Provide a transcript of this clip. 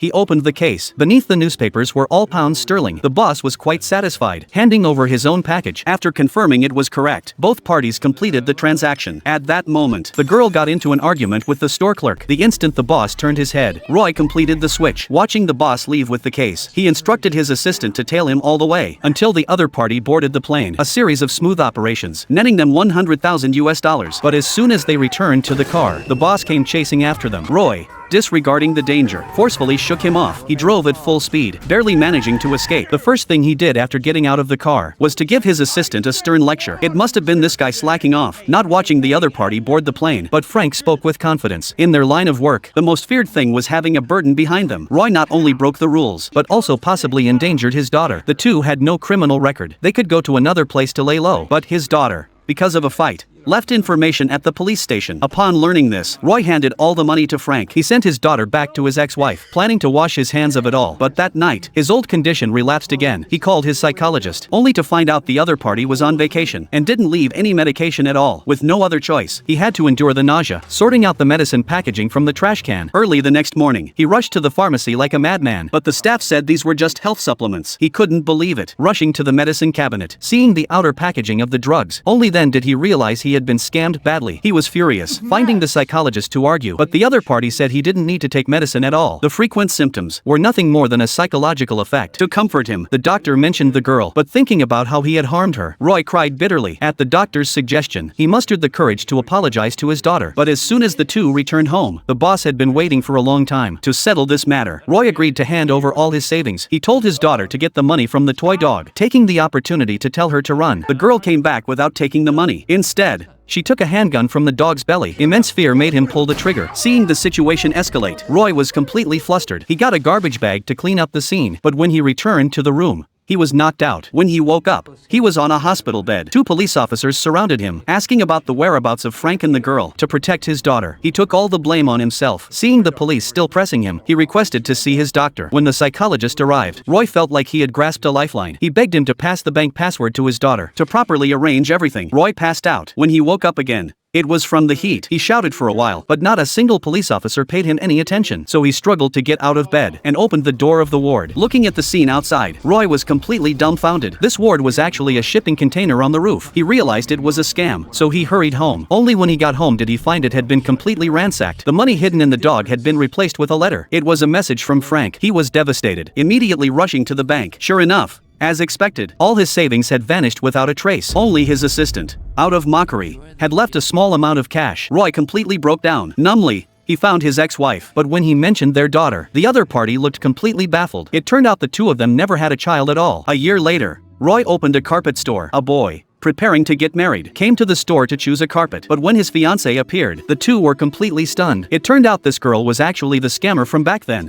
He opened the case. Beneath the newspapers were all pounds sterling. The boss was quite satisfied, handing over his own package. After confirming it was correct, both parties completed the transaction. At that moment, the girl got into an argument with the store clerk. The instant the boss turned his head, Roy completed the switch. Watching the boss leave with the case, he instructed his assistant to tail him all the way until the other party boarded the plane. A series of smooth operations, netting them $100,000. But as soon as they returned to the car, the boss came chasing after them. Roy, disregarding the danger, forcefully shook him off. He drove at full speed, barely managing to escape. The first thing he did after getting out of the car was to give his assistant a stern lecture. It must have been this guy slacking off, not watching the other party board the plane. But Frank spoke with confidence. In their line of work, the most feared thing was having a burden behind them. Roy not only broke the rules, but also possibly endangered his daughter. The two had no criminal record. They could go to another place to lay low. But his daughter, because of a fight, left information at the police station. Upon learning this, Roy handed all the money to Frank. He sent his daughter back to his ex-wife, planning to wash his hands of it all. But that night, his old condition relapsed again. He called his psychologist, only to find out the other party was on vacation and didn't leave any medication at all. With no other choice, he had to endure the nausea, sorting out the medicine packaging from the trash can. Early the next morning, he rushed to the pharmacy like a madman, but the staff said these were just health supplements. He couldn't believe it. Rushing to the medicine cabinet, seeing the outer packaging of the drugs, only then did he realize he had been scammed badly. He was furious, finding the psychologist to argue, but the other party said he didn't need to take medicine at all. The frequent symptoms were nothing more than a psychological effect. To comfort him, the doctor mentioned the girl, but thinking about how he had harmed her, Roy cried bitterly. At the doctor's suggestion, he mustered the courage to apologize to his daughter. But as soon as the two returned home, the boss had been waiting for a long time to settle this matter. Roy agreed to hand over all his savings. He told his daughter to get the money from the toy dog, taking the opportunity to tell her to run. The girl came back without taking the money. Instead, she took a handgun from the dog's belly. Immense fear made him pull the trigger. Seeing the situation escalate, Roy was completely flustered. He got a garbage bag to clean up the scene, but when he returned to the room, he was knocked out. When he woke up, he was on a hospital bed. Two police officers surrounded him, asking about the whereabouts of Frank and the girl. To protect his daughter, he took all the blame on himself. Seeing the police still pressing him, he requested to see his doctor. When the psychologist arrived, Roy felt like he had grasped a lifeline. He begged him to pass the bank password to his daughter to properly arrange everything. Roy passed out. When he woke up again, it was from the heat. He shouted for a while, but not a single police officer paid him any attention. So he struggled to get out of bed and opened the door of the ward. Looking at the scene outside, Roy was completely dumbfounded. This ward was actually a shipping container on the roof. He realized it was a scam, so he hurried home. Only when he got home did he find it had been completely ransacked. The money hidden in the dog had been replaced with a letter. It was a message from Frank. He was devastated, immediately rushing to the bank. Sure enough, as expected, all his savings had vanished without a trace. Only his assistant, out of mockery, had left a small amount of cash. Roy completely broke down. Numbly, he found his ex-wife, but when he mentioned their daughter, the other party looked completely baffled. It turned out the two of them never had a child at all. A year later, Roy opened a carpet store. A boy, preparing to get married, came to the store to choose a carpet. But when his fiancée appeared, the two were completely stunned. It turned out this girl was actually the scammer from back then.